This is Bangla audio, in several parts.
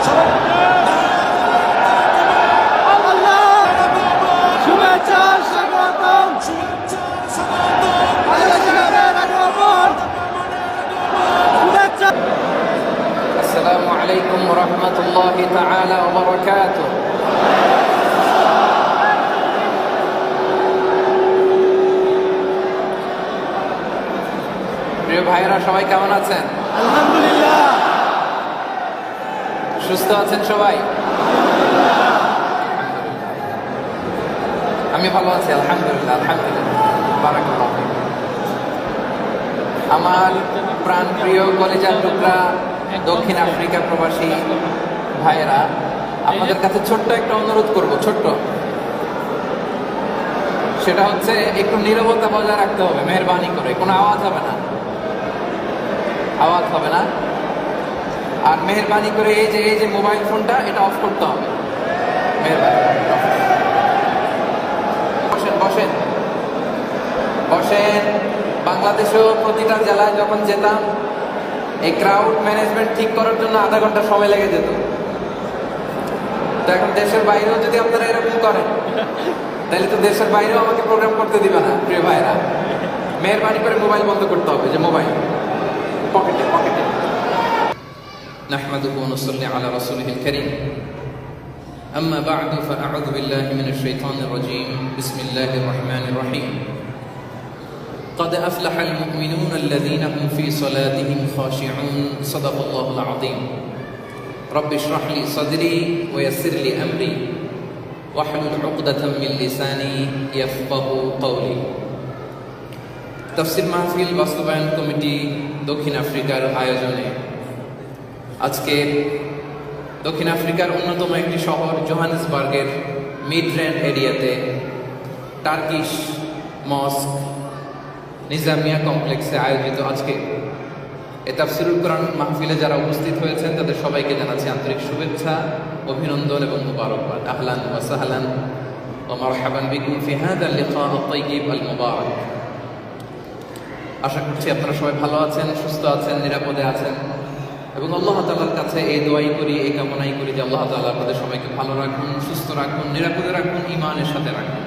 আসসালামু আলাইকুম ওয়া রাহমাতুল্লাহি তাআলা ওয়া বারাকাতুহু। প্রিয় ভাইরা, সবাই কেমন আছেন? আলহামদুলিল্লাহ। সুস্থ আছেন সবাই? আমি ভালো আছি, আলহামদুলিল্লাহ। আলহামদুলিল্লাহ, বারাকাল্লাহ। আমার প্রাণ প্রিয় কলেজার টুকরা দক্ষিণ আফ্রিকা প্রবাসী ভাইয়েরা, আপনাদের কাছে ছোট্ট একটা অনুরোধ করব, ছোট্ট। সেটা হচ্ছে একটু নীরবতা বজায় রাখতে হবে, মেহেরবানি করে। কোনো আওয়াজ হবে না, আওয়াজ হবে না। আর মেহেরবানি করে এই যে মোবাইল ফোনটা, এটা অফ করতে হবে, মেহেরবানি। বসেন বসেন বসেন। বাংলাদেশেও প্রতিটা জেলায় যখন যেতাম, এই ক্রাউড ম্যানেজমেন্ট ঠিক করার জন্য আধা ঘন্টা সময় লেগে যেত। তো এখন দেশের বাইরেও যদি আপনারা এরকম করেন, তাহলে তো দেশের বাইরেও আমাকে প্রোগ্রাম করতে দিবে না। প্রিয় ভাইরা, মেহেরবানি করে মোবাইল বন্ধ করতে হবে, যে মোবাইল পকেটে পকেটে। নাহমাদুহু ওয়া নুসাল্লি আলা রাসূলিহিল কারীম। আম্মা বা'দু ফাআউযু বিল্লাহি মিনাশ শাইতানির রাজীম। বিসমিল্লাহির রাহমানির রাহিম। قد أفلح المؤمنون الذين هم في صلاتهم خاشعون. صدق الله العظيم. رب اشرح لي صدري ويسر لي أمري واحلل عقدة من لساني يفقهوا قولي. তাফসীর মাহফিল বাস্তবায়ন কমিটি দক্ষিণ আফ্রিকার আয়োজনে আজকে দক্ষিণ আফ্রিকার অন্যতম একটি শহর জোহানেসবার্গের মিডল্যান্ড এরিয়াতে টার্কিশ মস্ক নিজামিয়া কমপ্লেক্সে আয়োজিত আজকে এই তাফসীরুল কোরআন মাহফিলে যারা উপস্থিত হয়েছেন, তাদের সবাইকে জানাচ্ছি আন্তরিক শুভেচ্ছা, অভিনন্দন এবং মুবারকবাদ। আহলান ওয়া সাহলান ওয়া মারহাবান বিকুম ফি হাযা আল-লিকা আত-তাইয়িব আল-মুবারাক। আশা করছি আপনারা সবাই ভালো আছেন, সুস্থ আছেন, নিরাপদে আছেন, এবং আল্লাহ তাআলার কাছে এই দোয়াই করি, এই কামনাই করি যে আল্লাহ তাআলা আপনাদের সবাইকে ভালো রাখুন, সুস্থ রাখুন, নিরাপদে রাখুন, ঈমানের সাথে রাখুন।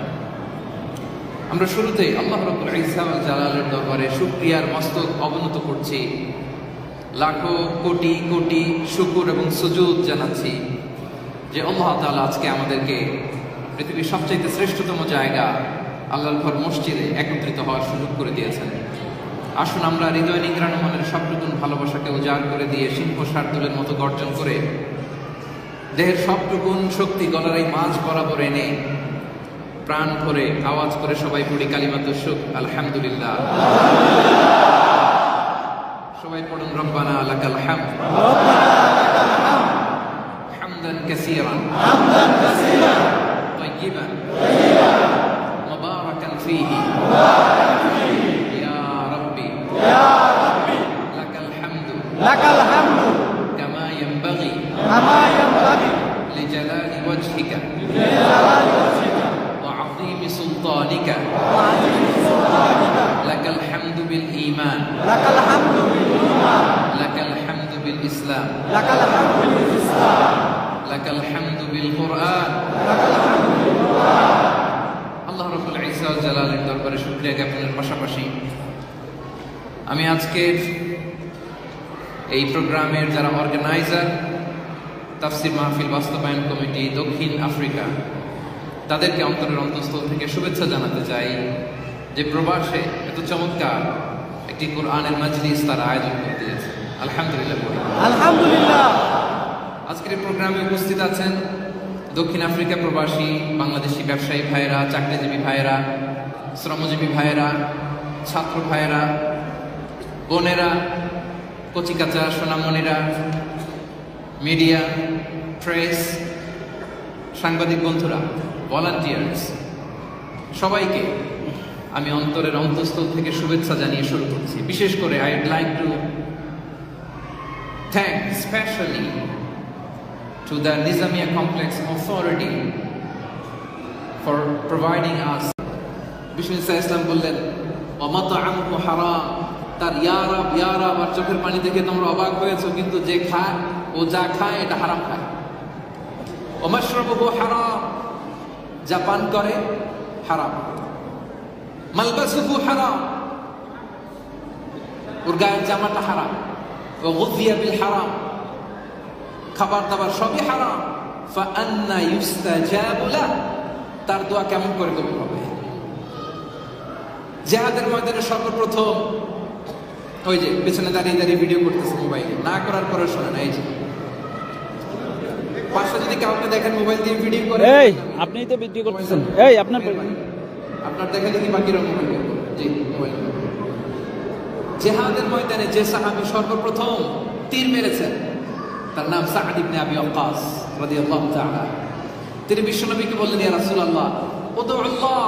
আমরা শুরুতেই আল্লাহ রাব্বুল ইজ্জা ওয়াল জালালের দরবারে শুকরিয়ার মস্তক অবনত করছি, লাখো কোটি কোটি শুকর এবং সুজুদ জানাচ্ছি যে আল্লাহ তাআলা আজকে আমাদেরকে পৃথিবীর সবচেয়ে শ্রেষ্ঠতম জায়গা আল্লাহর ঘর মসজিদে একত্রিত হওয়ার সুযোগ করে দিয়েছেন। আসুন আমরা হৃদয় নিংড়ানো মনের সবটুকুন ভালোবাসাকে উজাড় করে দিয়ে সিংহ শার্দুলের মতো গর্জন করে দেহের সবটুকুন শক্তি গলার এই মাঝ বরাবর এনে প্রাণ ভরে আওয়াজ করে সবাই পড়ি কালিমাতুশ শুকর, আলহামদুলিল্লাহ। সবাই পড়ুন রব্বানা লাকাল হামদ হামদান কাসীরান তাইয়িবান মুবারাকান ফীহি ইয়া রাব্বি লাকাল হামদু কামা ইয়ানবাগি লিজালালি ওয়াজহিকা وعظيم سلطانك لك الحمد بالإيمان لك الحمد بالإسلام لك الحمد بالقرآن। আল্লাহ রাব্বুল ইজ্জা ওয়াল জালালের দরবারে শুকরিয়া জ্ঞাপনের পাশাপাশি আমি আজকের এই প্রোগ্রামের যারা অর্গানাইজার, তাফসীর মাহফিল বাস্তবায়ন কমিটি দক্ষিণ আফ্রিকা, তাদেরকে অন্তরের অন্তঃস্থল থেকে শুভেচ্ছা জানাতে চাই যে প্রবাসে এত চমৎকার একটি কোরআনের মাজলিস তারা আয়োজন করে দিয়েছে। আলহামদুলিল্লাহ, আলহামদুলিল্লাহ। আজকের এই প্রোগ্রামে উপস্থিত আছেন দক্ষিণ আফ্রিকা প্রবাসী বাংলাদেশি ব্যবসায়ী ভাইয়েরা, চাকরিজীবী ভাইয়েরা, শ্রমজীবী ভাইয়েরা, ছাত্র ভাইয়েরা, বোনেরা, কচিকাচা সোনামণিরা, মিডিয়া, প্রেস, সাংবাদিক বন্ধুরা, ভলান্টিয়ার্স, সবাইকে আমি অন্তরের অন্তঃস্থল থেকে শুভেচ্ছা জানিয়ে শুরু করছি। বিশেষ করে I would like to thank specially to the Nizamia complex authority for providing us. Bishnu Islam বললেন ওয়ামাতআমুহু হারাম, তার ইয়া রাব আর চোখের পানি দেখে তোমরা অবাক হয়েছো, কিন্তু যে খায় ও যা খায় এটা হারাম খায়। ও মাশরাবুহু হারাম, যা পান করে হারাম। মালবাসুহু হারাম, ওর গায়ের জামাটা হারাম। ও গুযিয়া বিল হারাম, খাবার দাবার সবই হারাম। ফাআন্না ইউস্তাজাবু লাহ, তার দোয়া কেমন করে কবুল হবে? জিহাদের ময়দানে সর্বপ্রথম ওই যে পেছনে দাঁড়িয়ে দাঁড়িয়ে ভিডিও করতেছে মোবাইলে, না করার পরে শোনেন, এই যে পাশে যদি কাউকে দেখেন মোবাইল দিয়ে ভিডিও করে, এই আপনিই তো ভিডিও করতেছেন, এই আপনার আপনার দেখে দেখি বাকিরা মোবাইল বের করবে। জি, মোবাইল। জিহাদের ময়দানে যে সাহাবী সর্বপ্রথম তীর মেরেছেন তার নাম সাআদ ইবনে আবি ওয়াক্কাস রাদিয়াল্লাহু তাআলা। তিনি বিশ্বনবীকে বললেন, ইয়া রাসূলুল্লাহ, উদউল্লাহ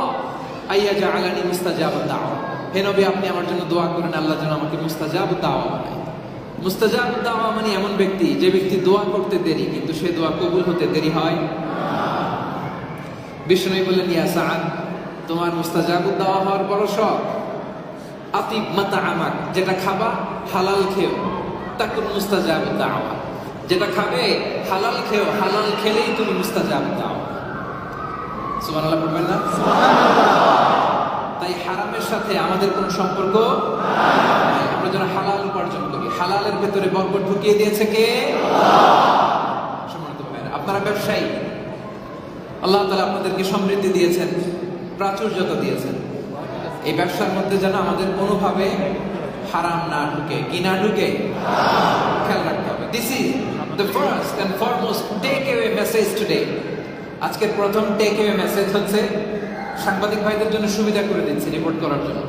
আইয়াজআলানি মুস্তাজাবাদ দাওয়া। হে নবী, আপনি আমার জন্য দোয়া করেন আল্লাহ যেন আমাকে মুস্তাজাব দাওয়া বানায়। মুস্তাজাব দাওয়া মানে এমন ব্যক্তি যে ব্যক্তি দোয়া করতে দেরি কিন্তু সে দোয়া কবুল হতে দেরি হয়। বিশ্বনবী বললেন, ইয়া সাআদ, তোমার মুস্তাজাব দাওয়া হওয়ার বড় শখ। আতিব মাতাআমাক, যেটা খাবা হালাল খেও, তাকুন মুস্তাজাব দাওয়া। যেটা খাবে হালাল খেও, হালাল খেলেই তুমি মুস্তাজাব দাওয়া। সুবহানাল্লাহ পড়বেন না? তাই হারামের সাথে আমাদের কোনো সম্পর্ক নাই। আমরা যেন হালাল উপার্জন করি। হালালের ভেতরে বরকত ঢুকিয়ে দিয়েছে কে? সম্মানিত ভাইরা, আপনারা ব্যবসায়ী, আল্লাহ তাআলা আপনাদেরকে সমৃদ্ধি দিয়েছেন, প্রাচুর্যতা দিয়েছেন। এই ব্যবসার মধ্যে যেন আমাদের কোনোভাবে হারাম না ঢুকে। কি না ঢুকে? খেয়াল রাখতে হবে। This is the first and foremost take away message today. আজকের প্রথম টেক অ্যাওয়ে মেসেজ হচ্ছে সাংবাদিক ভাইদের জন্য সুবিধা করে দিচ্ছি রিপোর্ট করার জন্য।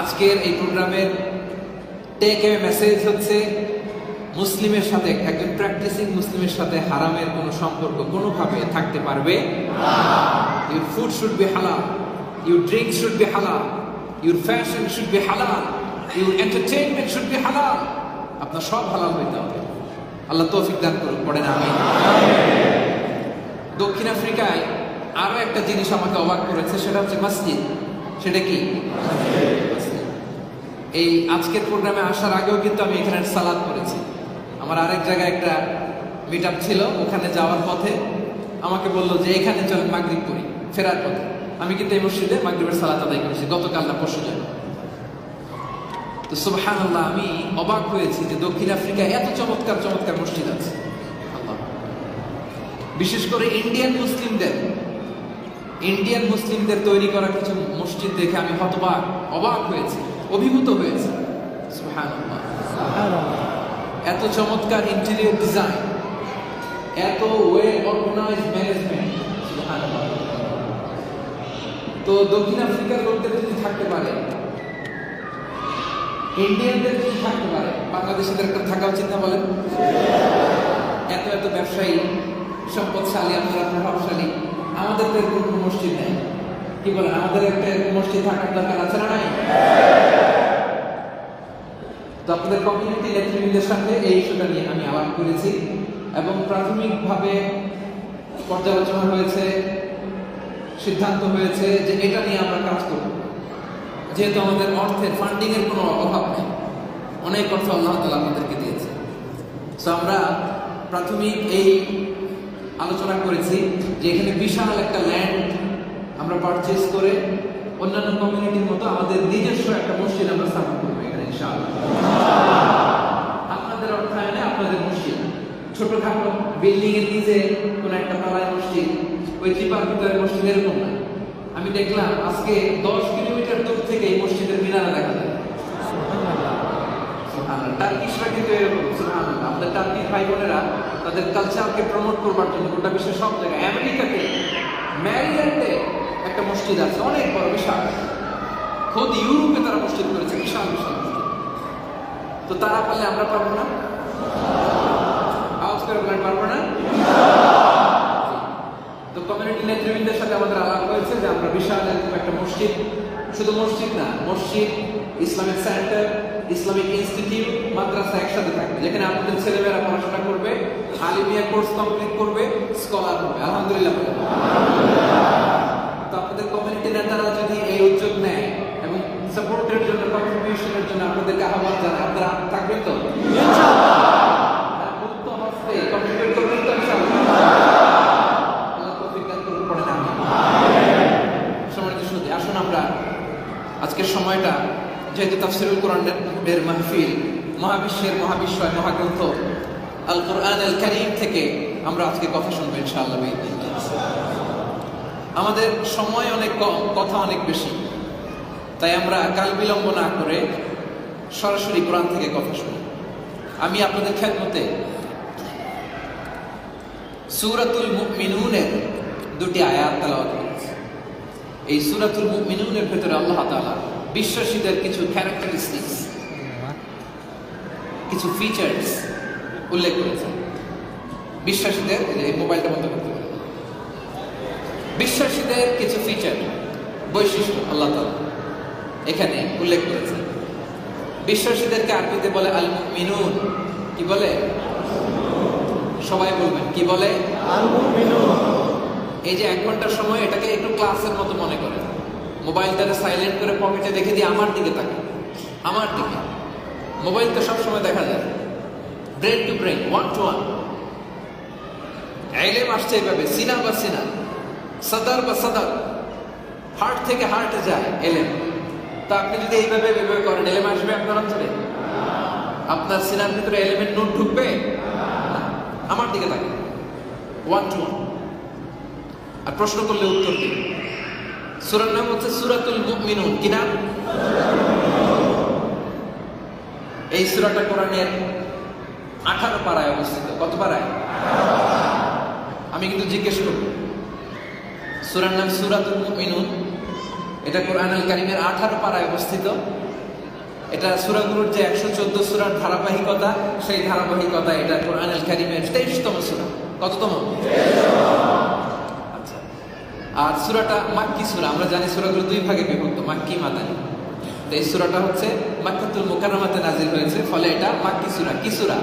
আজকের এই প্রোগ্রামের টেক অ্যাওয়ে মেসেজ হচ্ছে মুসলিমের সাথে, একজন প্র্যাকটিসিং মুসলিমের সাথে হারামের কোনো সম্পর্ক কোনোভাবে থাকতে পারবে না। ইউর ফুড শুড বি হালাল, ইউর ড্রিঙ্ক শুড বি হালাল, ইউর ফ্যাশন শুড বি হালাল, ইউর এন্টারটেইনমেন্ট শুড বি হালাল। আপনার সব হালাল হইতে হবে। আল্লাহ তৌফিক দান করুন, পড়েন আমিন। দক্ষিণ আফ্রিকায় আরো একটা জিনিস আমাকে অবাক করেছে, সেটা হচ্ছে মসজিদ। সেটা কি? এই আজকের প্রোগ্রামে আসার আগেও কিন্তু আমি এখানে সালাত করেছি। আমার আরেক জায়গায় একটা মিট আপ ছিল, ওখানে যাওয়ার পথে আমাকে বললো যে এখানে চলেন মাগরিব করি, ফেরার পথে। আমি কিন্তু এই মসজিদে মাগরিবের সালাত আদায় করেছি গতকাল না পরশু দিন। তো সুবহানাল্লাহ, আমি অবাক হয়েছি যে দক্ষিণ আফ্রিকায় এত চমৎকার চমৎকার মসজিদ আছে। বিশেষ করে ইন্ডিয়ান মুসলিমদের তৈরি করা কিছু মসজিদ দেখে আমি হতবাক, অবাক হয়েছি, অভিভূত হয়েছি। সুবহানাল্লাহ, এত চমৎকার ইন্টেরিয়র ডিজাইন, এত ওয়েল অর্গানাইজড ম্যানেজমেন্ট। সুবহানাল্লাহ। তো দক্ষিণ আফ্রিকার লোকদের যদি থাকতে পারে, ইন্ডিয়ানদের যদি থাকতে পারে, বাংলাদেশিদের একটা থাকা উচিত না বলেন? এত এত ব্যবসায়ী, সম্পদশালী, আপনারা প্রভাবশালী, আমাদের তো এরকম কোনো মসজিদ নেই। কি বলেন? আমাদের একটা মসজিদ থাকার দরকার আছে না নাই? তো আপনাদের কমিউনিটি নেতৃবৃন্দের সাথে এই ইস্যুটা নিয়ে আমি আলাপ করেছি এবং প্রাথমিকভাবে পর্যালোচনা হয়েছে, সিদ্ধান্ত হয়েছে যে এটা নিয়ে আমরা কাজ করব। যেহেতু আমাদের অর্থের, ফান্ডিং এর কোনো অভাব নেই, অনেক অর্থ আল্লাহ তাআলা আমাদেরকে দিয়েছে। তো আমরা প্রাথমিক এই আলোচনা করেছি যে এখানে বিশাল একটা ল্যান্ড আমরা পারচেজ করে অন্যান্য কমিউনিটির মতো আমাদের নিজস্ব একটা মসজিদ আমরা স্থাপন করবো এখানে ইনশাআল্লাহ। আপনাদের অর্থায়নে আপনাদের মসজিদ, ছোটখাটো বিল্ডিং এর নিচে কোন একটা পাড়ায় মসজিদ, ওই চিপার ভিতরে মসজিদ, এরকম না। আমি দেখলাম আজকে 10 কিলোমিটার দূর থেকে এই মসজিদের মিনারা দেখা যায়। টার্কিশরা কিন্তু এরকম। সুবহানাল্লাহ, আমাদের টার্কিশ ভাই বোনেরা তাদের কালচারকে প্রমোট করবার জন্য গোটা বিশ্বের সব জায়গায়, আমেরিকাতে ম্যারিল্যান্ডে একটা মসজিদ আছে, অনেক বড়, বিশাল। খোদ ইউরোপে তারা মসজিদ করেছে, বিশাল বিশাল মসজিদ। তো তারা পারলে আমরা পারবো না? আওয়াজ করে বলেন, পারবো না? তো কমিউনিটি নেতৃবৃন্দের সাথে আমাদের আলাপ হয়েছে যে আমরা বিশাল একটা মসজিদ, শুধু মসজিদ না, মসজিদ, ইসলামিক সেন্টার, ইসলামিক ইনস্টিটিউট, মাদ্রাসা একসাথে থাকবে, যেখানে আপনাদের ছেলেমেয়েরা পড়াশোনা করবে, আলিমিয়া কোর্স কমপ্লিট করবে, স্কলার হবে। আলহামদুলিল্লাহ। তো আপনাদের কমিউনিটি নেতারা যদি এই উদ্যোগ নেয় এবং সাপোর্টের জন্য, কন্ট্রিবিউশনের জন্য আপনাদেরকে আহ্বান জানায়, আপনারা থাকবেন তো? ইনশাআল্লাহ। মুক্ত হজ কন্ট্রিবিউট করবেন তো ইনশাআল্লাহ? আল্লাহ তৌফিক দান করুন, পড়েন আমিন। সম্মানিত সুধী, আসুন আমরা আজকের সময়টা, যেহেতু তাফসীরুল কোরআনের মাহফিল, মহাবিশ্বের মহাবিশ্বয় মহাগ্রন্থ আল কোরআন আল কারীম থেকে আমরা আজকে কথা শুনবো ইনশাআল্লাহ। আমাদের সময় অনেক কম, কথা অনেক বেশি, তাই আমরা কাল বিলম্ব না করে সরাসরি কোরআন থেকে কথা শুনি। আমি আপনাদের খেদমতে সূরাতুল মুমিনুনের দুটি আয়াত তেলাওয়াত করেছি। এই সূরাতুল মুমিনুনের ভেতরে আল্লাহ তাআলা বিশ্বাসীদের কিছু ক্যারেক্টারিস্টিক্স, কিছু ফিচার্স উল্লেখ করেছেন। বিশ্বাসীদের, এই মোবাইলটা বন্ধ করতে হবে, বিশ্বাসীদের কিছু ফিচার, বৈশিষ্ট্য আল্লাহ তাআলা এখানে উল্লেখ করেছেন। বিশ্বাসীদেরকে আরবিতে বলে আল মুমিনুন। কি বলে? সবাই বলবেন, কি বলে? আল মুমিনুন। এই যে 1 ঘন্টার সময়, এটাকে একটু ক্লাসের মতো মনে করেন। মোবাইলটাকে সাইলেন্ট করে পকেটে রেখে দিয়ে আমার দিকে তাকান, আমার দিকে। মোবাইল তো সবসময় দেখা যায়। ব্রেন টু ব্রেন, 1 to 1 ইলম আসছে এইভাবে, সিনা বা সিনা, সদর বা সদর, হার্ট থেকে হার্টে যায় এলেম। তা আপনি যদি এইভাবে করেন, এলেম আসবে আপনার অন্তরে? আপনার সিনার ভিতরে এলেমের নোট ঢুকবে? আমার দিকে থাকে, 1 to 1। আর প্রশ্ন করলে উত্তর দিন। সূরার নাম হচ্ছে সূরাতুল মুমিনুন। কি নাম? এই সূরাটা কোরআনের 18 পারায় অবস্থিত। কত পারায়? আমি কিন্তু জিজ্ঞেস করব, সূরার নাম সূরাতুল মুমিনুন, এটা কোরআনুল কারীমের 18 পারায় অবস্থিত। এটা সূরাগুলোর যে 114 সূরার ধারাবাহিকতা, সেই ধারাবাহিকতা এটা কোরআনুল কারীমের 23তম সূরা। কততম? 23তম। আচ্ছা। আর সূরাটা মাক্কি সূরা। আমরা জানি সূরাগুলো 2 ভাগে বিভক্ত, মাক্কি, মাদানী। তো এই সূরাটা হচ্ছে মক্কাতুল মুকাররমাতে নাযিল হয়েছে, ফলে এটা মাক্কি সূরা। কি সূরা?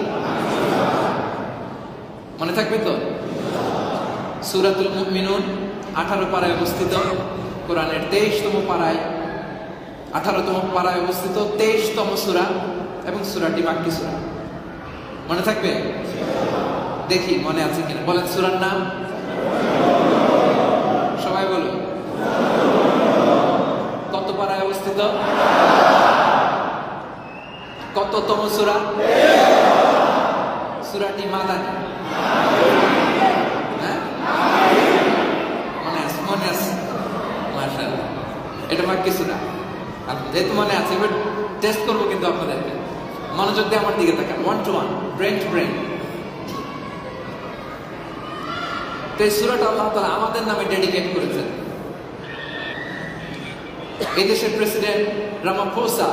মনে থাকবে তো? সূরাতুল মুমিনুন 18 পারায় অবস্থিত, কোরআনের 23তম পারায়, 18তম পারায় অবস্থিত 23তম সূরা, এবং সূরাটি মাক্কি সূরা। মনে থাকবে? দেখি মনে আছে কিনা, বলেন সূরার নাম। সবাই বলুন। কত পারায় অবস্থিত? কততম সূরা? সূরাটি মাদানী। মনে আছে? মাশাআল্লাহ, এটা মাক্কি সূরা। যেহেতু মনে আছে, এবার টেস্ট করবো কিন্তু আপনাদেরকে। মনোযোগ দিয়ে আমার দিকে তাকান, 1 to 1, ব্রেন টু ব্রেন। তো এই সূরাটা আল্লাহ তাআলা আমাদের নামে ডেডিকেট করেছেন। এই দেশের প্রেসিডেন্ট রামাফোসা,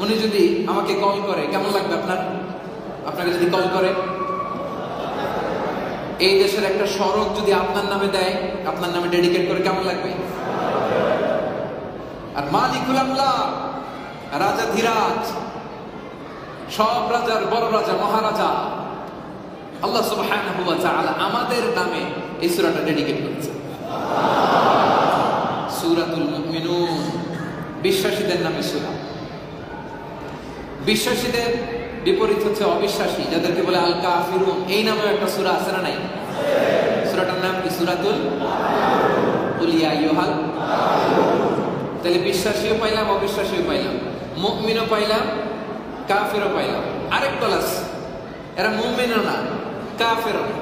উনি যদি আমাকে কল করে, কেমন লাগবে আপনার? আপনাকে যদি কল করে, এই দেশের একটা সড়ক যদি আপনার নামে দেয়, আপনার নামে ডেডিকেট করে, কেমন লাগবে? আর মালিকুল আমলাক, রাজা ধীরাজ, সব রাজার বড় রাজা, মহারাজা আল্লাহ সুবহানাহু ওয়া তাআলা আমাদের নামে এই সূরাটা ডেডিকেট করেছেন। সূরাতুল মুমিনুন, বিশ্বাসীদের নামে সূরা। বিশ্বাসীদের বিপরীত হচ্ছে অবিশ্বাসী, যাদেরকে বলে আল কাফিরুন। এই নামেও একটা সূরা আছে না নাই? সূরাটার নাম কি? সূরাতুল কুল ইয়া আইয়ুহাল। তাহলে বিশ্বাসীও পাইলাম, অবিশ্বাসীও পাইলাম, মুমিনও পাইলাম, কাফিরও পাইলাম। আরেক দল আছে, এরা মুমিনও না, কাফিরও না,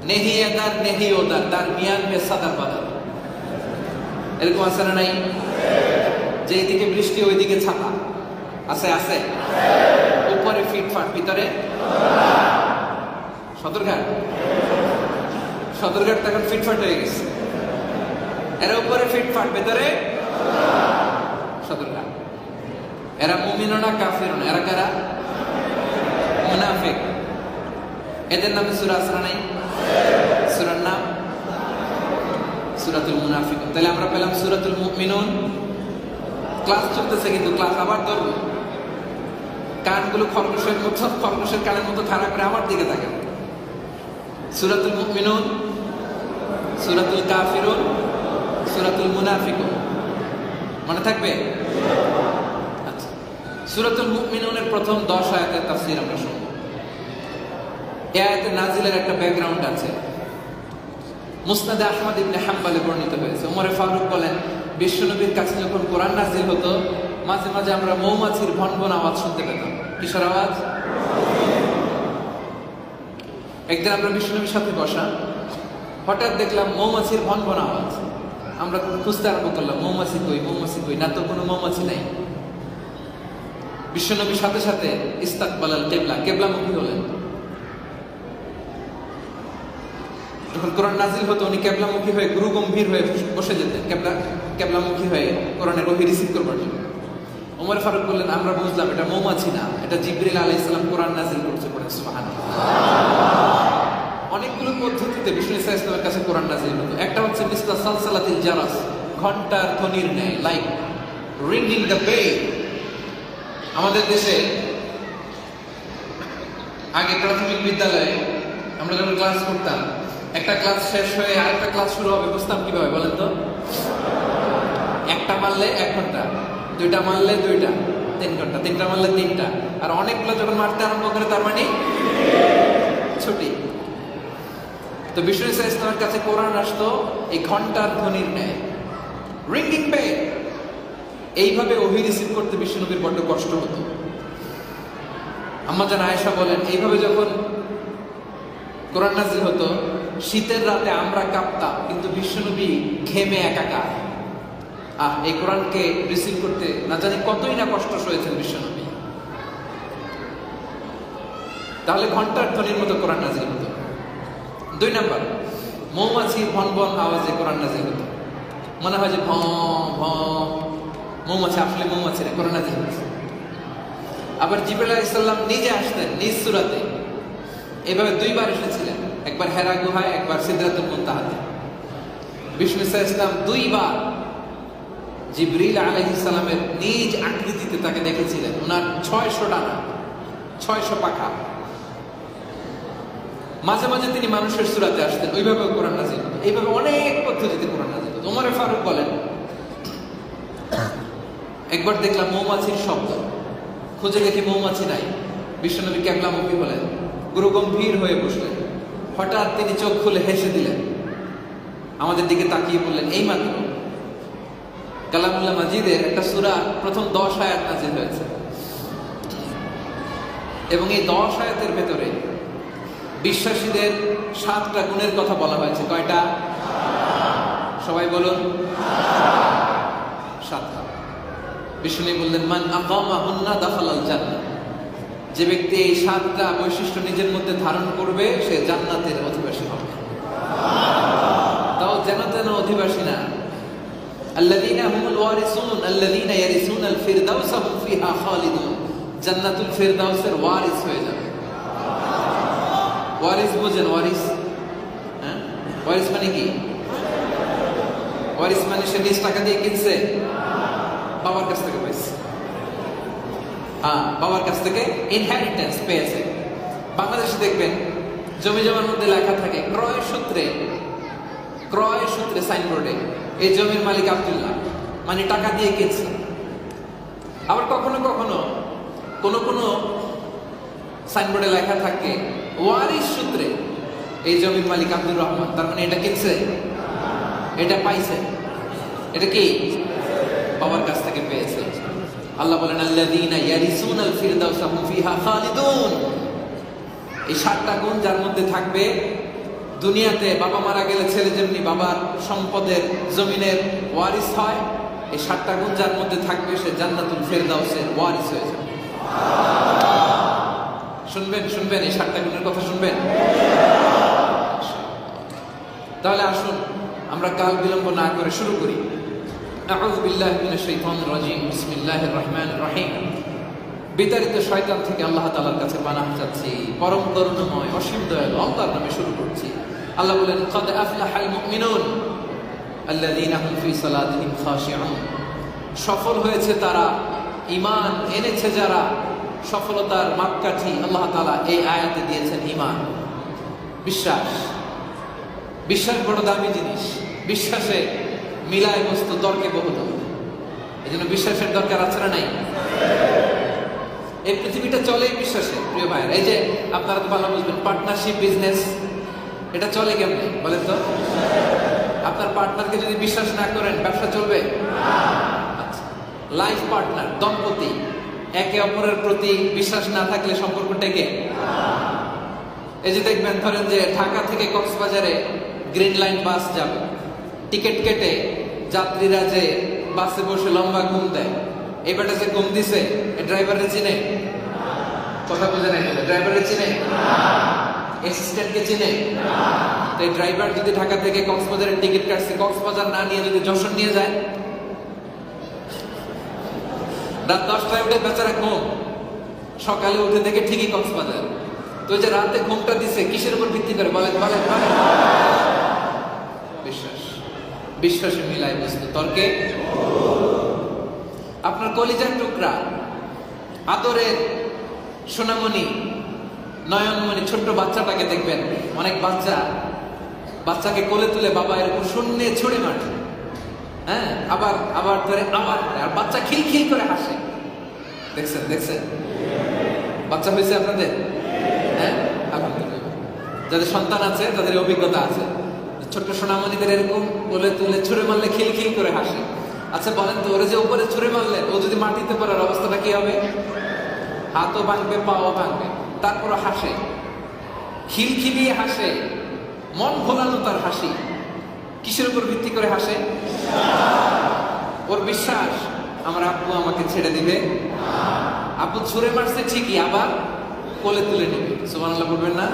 নেহি এদার নেহি ওদার, দারমিয়ান মে সাদা বাদা। এরকম আছে না নাই? যে এদিকে বৃষ্টি, ওইদিকে ছাতা। আছে? আছে। উপরে ফিটফাট, ভিতরে সদরঘাট। সদরঘাট তখন ফিটফাট হয়ে গেছে। এরা উপরে ফিটফাট, ভেতরে সদরঘাট। এরা মুমিনও না, কাফিরও না। এরা কারা? মুনাফিক। এদের নামে সূরা আছে না নাই? সূরার নাম সূরাতুল মুনাফিকুন। তাহলে আমরা পেলাম সূরাতুল মুমিনুন। ক্লাস চলতেছে কিন্তু ক্লাস আবার ধরবো। কানগুলো খরগোশের কানের মতো খাড়া করে আমার দিকে তাকান। সূরাতুল মুমিনুন, সূরাতুল কাফিরুন, সূরাতুল মুনাফিকুন। মনে থাকবে? আচ্ছা, সূরাতুল মুমিনুনের প্রথম 10 আয়াতের তাফসীর আমরা শুনব। এই আয়াতে নাজিলের একটা ব্যাকগ্রাউন্ড আছে। মুসনাদে আহমদ ইবনে হাম্বলে বর্ণিত হয়েছে, ওমরে ফারুক বলেন, বিশ্বনবীর কাছে যখন কোরআন নাজিল হতো, মাঝে মাঝে আমরা মৌমাছির ভনভন আওয়াজ শুনতে পেতাম। কিসের আওয়াজ? একদিন আমরা বিশ্বনবীর সাথে বসা, হঠাৎ দেখলাম মৌমাছির ভনভন আওয়াজ। আমরা খুঁজতে আরম্ভ করলাম, মৌমাছি কই, মৌমাছি কই, না তো কোনো মৌমাছি নাই। বিশ্বনবীর সাথে সাথে ইস্তাকবালাল কিবলা, কিবলামুখী হলেন। যখন কোরআন নাজিল হতো উনি কিবলামুখী হয়ে গুরু গম্ভীর হয়ে বসে যেতেন, কিবলামুখী হয়ে কোরআনের ওহী রিসিভ করবার জন্য। ওমর ফারুক বললেন, আমরা বুঝলাম এটা মৌমাছি না, এটা জিবরিল আলাইহিস সালাম কোরআন নাজিল করছে। পড়েন সুবহানাল্লাহ। অনেকগুলো পদ্ধতিতে বিষ্ণু ইসা ইসলামের কাছে কোরআন নাজিল হতো। একটা হচ্ছে মিসলা সালসালাতিল জারাস, ঘন্টার ধ্বনির ন্যায়, লাইক রিংিং দ্য বেল। আমাদের দেশে আগে প্রাথমিক বিদ্যালয়ে আমরা যখন ক্লাস করতাম, একটা ক্লাস শেষ হয়ে আরেকটা ক্লাস শুরু হবে, বুঝতাম কিভাবে বলেন তো? একটা মারলে 1 ঘন্টা, দুইটা মারলে 2টা, 3 ঘন্টা, 3টা মারলে 3টা, আর অনেকগুলো যখন মারতে আরম্ভ করে তার মানে ছুটি। তো বিষ্ণু ইসা ইসলামের কাছে কোরআন আসতো এই ঘন্টার ধ্বনির ন্যায়, রিংিং বেল। এইভাবে ওহী রিসিভ করতে বিশ্বনবীর বড্ড কষ্ট হতো। আম্মা জান আয়েশা বলেন, এইভাবে যখন কোরআন নাজিল হতো, শীতের রাতে আমরা কাঁপতাম, কিন্তু বিশ্বনবী ঘেমে একাকার। এই কোরআনকে রিসিভ করতে না জানি কতই না কষ্ট সয়েছেন বিশ্বনবী। তাহলে ঘন্টার ধ্বনির মতো কোরআন নাজিল হতো। 2 নাম্বার, মৌমাছির ভনভন আওয়াজে কোরআন নাজিল হতো। মনে হয় যে ভঁ ভঁ মৌমাছি, আসলে মৌমাছি না, কোরআন নাজিল হচ্ছে। আবার জিবরাইল আলাইহিস সালাম নিজে আসতেন নিজ সূরাতে, এভাবে 2 বার এসেছিলেন, একবার হেরা গুহায়, একবার সিদরাতুল মুনতাহাতে। বিষ্ণু ইসলাম 2 বার জিবরিল আলাইহিস সালামের নিজ আকৃতিতে তাকে দেখেছিলেন। ওনার 600 ডানা, 600 পাখা। মাঝে মাঝে তিনি মানুষের সূরাতে আসতেন, ওইভাবে কোরআন নাজিল হতো। এইভাবে অনেক পদ্ধতিতে কোরআন নাজিল হতো। ওমর ফারুক বলেন, একবার দেখলাম মৌমাছির শব্দ, খুঁজে দেখি মৌমাছি নাই। বিশ্বনবী কিবলামুখী হলেন, গুরু গম্ভীর হয়ে বসলেন। হঠাৎ তিনি চোখ খুলে হেসে দিলেন, আমাদের দিকে তাকিয়ে বললেন, এইমাত্র কালামুল্লাহ মাজিদের একটা সূরা প্রথম 10 আয়াত নাজিল হয়েছে, এবং এই 10 আয়াতের ভেতরে বিশ্বাসীদের 7টা গুণের কথা বলা হয়েছে। কয়টা? সবাই বলুন। 7টা। বিষ্ণু বললেন, মান আকামাহুন্না দাখালাল জান্নাহ। যে ব্যক্তি এই 7টা বৈশিষ্ট্য নিজের মধ্যে ধারণ করবে, সে জান্নাতের অধিবাসী হবে। তাও যেন তেন অধিবাসী না। আল্লাযীনা হুমুল ওয়ারিসুন আল্লাযীনা ইয়ারিসুনাল ফিরদাউস হুম ফিহা খালিদুন। জান্নাতুল ফিরদাউসের ওয়ারিস হয়ে যাবে। ওয়ারিস বুঝেন? ওয়ারিস, হ্যাঁ, ওয়ারিস মানে কি? ওয়ারিস মানে সে নিজ টাকা দিয়ে কিনছে, বাবার কাছ থেকে পাইছে। বাবার কাছ থেকে ইনহেরিটেন্স পেয়েছে। বাংলাদেশে দেখবেন জমি জমার মধ্যে লেখা থাকে ক্রয় সূত্রে সাইনবোর্ডে, এই জমির মালিক আব্দুল্লাহ, মানে টাকা দিয়ে কিনছে। আবার কখনো কখনো কোনো সাইনবোর্ডে লেখা থাকে ওয়ারিস সূত্রে, এই জমির মালিক আব্দুর রহমান, তার মানে এটা কিনছে, এটা পাইছে, এটা কি বাবার কাছ থেকে পেয়েছে। আল্লাহ বলেন, আল্লাযীনা ইয়ারিসুনাল ফিরদাউস হুম ফিহা খালিদুন। এই 7টা গুণ যার মধ্যে থাকবে, দুনিয়াতে বাবা মারা গেলে ছেলে যেমনি বাবার সম্পদের জমিনের ওয়ারিস হয়, এই 7টা গুণ যার মধ্যে থাকবে, সে জান্নাতুল ফিরদাউসের ওয়ারিস হয়ে যাবে। শুনবেন এই 7টা গুণের কথা শুনবেন। তাহলে আসুন আমরা কাল বিলম্ব না করে শুরু করি। আউযু বিল্লাহি মিনাশ শাইতানির রাজীম। বিসমিল্লাহির রহমানির রহিম। বিতাড়িত শয়তান থেকে আল্লাহ তাআলার কাছে পানাহ চাচ্ছি, পরম করুণাময় অসীম দয়ালু আল্লাহর নামে শুরু করছি। আল্লাহ বলেন, ক্বাদ আফলাহাল মুমিনুন আল্লাযীনা হুম ফি সালাতিহিম খাশিউন। সফল হয়েছে তারা, ঈমান এনেছে যারা। সফলতার মাপকাঠি আল্লাহ তাআলা এই আয়াতে দিয়েছেন ঈমান, বিশ্বাস। বিশ্বাস বড় দামি জিনিস। বিশ্বাসে মিলায় বস্তু, তর্কে বহুদূর। এই জন্য বিশ্বাসের দরকার আছে না নাই? এই পৃথিবীটা চলে বিশ্বাসে প্রিয় ভাইয়ের। এই যে আপনারা তো ভালো বুঝবেন, পার্টনারশিপ বিজনেস এটা চলে কেমনে বলেন তো? আপনার পার্টনারকে যদি বিশ্বাস না করেন ব্যবসা চলবে? আচ্ছা, লাইফ পার্টনার দম্পতি একে অপরের প্রতি বিশ্বাস না থাকলে সম্পর্ক টেকে? এই যে দেখবেন, ধরেন যে ঢাকা থেকে কক্সবাজারে গ্রিন লাইন বাস যাবে, টিকিট কেটে যাত্রীরা যে বাসে বসে লম্বা ঘুম দেয়, এবারে যে ঘুম দিছে এই ড্রাইভারের চিনে? কথা বুঝে নাই, ড্রাইভারের চিনে? অ্যাসিস্ট্যান্টকে চিনে? তো এই ড্রাইভার যদি ঢাকা থেকে কক্সবাজারের টিকিট কাটছে, কক্সবাজার না নিয়ে যদি যশোর নিয়ে যায়, রাত 10টায় উঠে বেচারা ঘুম, সকালে উঠে দেখে ঠিকই কক্সবাজার। তো যে রাতে ঘুমটা দিছে কিসের উপর ভিত্তি করে বলেন বলেন বলেন? বিশ্বাস। বিশ্বাসে মিলায় বস্তু, তর্কে? আপনার কলিজার টুকরা, আদরের সোনামণি, নয়নমণি ছোট্ট বাচ্চাটাকে দেখবেন, অনেক বাচ্চাকে কোলে তুলে বাবা এরকম শূন্যে ছুড়ে মারে, হ্যাঁ, আবার আবার ধরে আবার, আর বাচ্চা খিলখিল করে হাসে। দেখছেন দেখছেন? বাচ্চা হয়েছে আপনাদের? হ্যাঁ, আলহামদুলিল্লাহ। যাদের সন্তান আছে তাদের অভিজ্ঞতা আছে, ছোট্ট সোনামণিদের এরকম কোলে তুলে ছুড়ে মারলে খিলখিল করে হাসে। আচ্ছা বলেন তো, ওরা যে উপরে ছুড়ে মারলেন, ও যদি মাটিতে পড়ার অবস্থাটা কি হবে? হাতও ভাঙবে, পাও ভাঙবে, তারপর হাসে, খিলখিলিয়ে হাসে, মন ভোলানো তার হাসি। কিসের উপর ভিত্তি করে হাসে? ওর বিশ্বাস আমার আব্বু আমাকে ছেড়ে দিবে, আব্বু ছুড়ে মারছে ঠিকই, আবার কোলে তুলে নিবে। সুবহানাল্লাহ বলবেন না?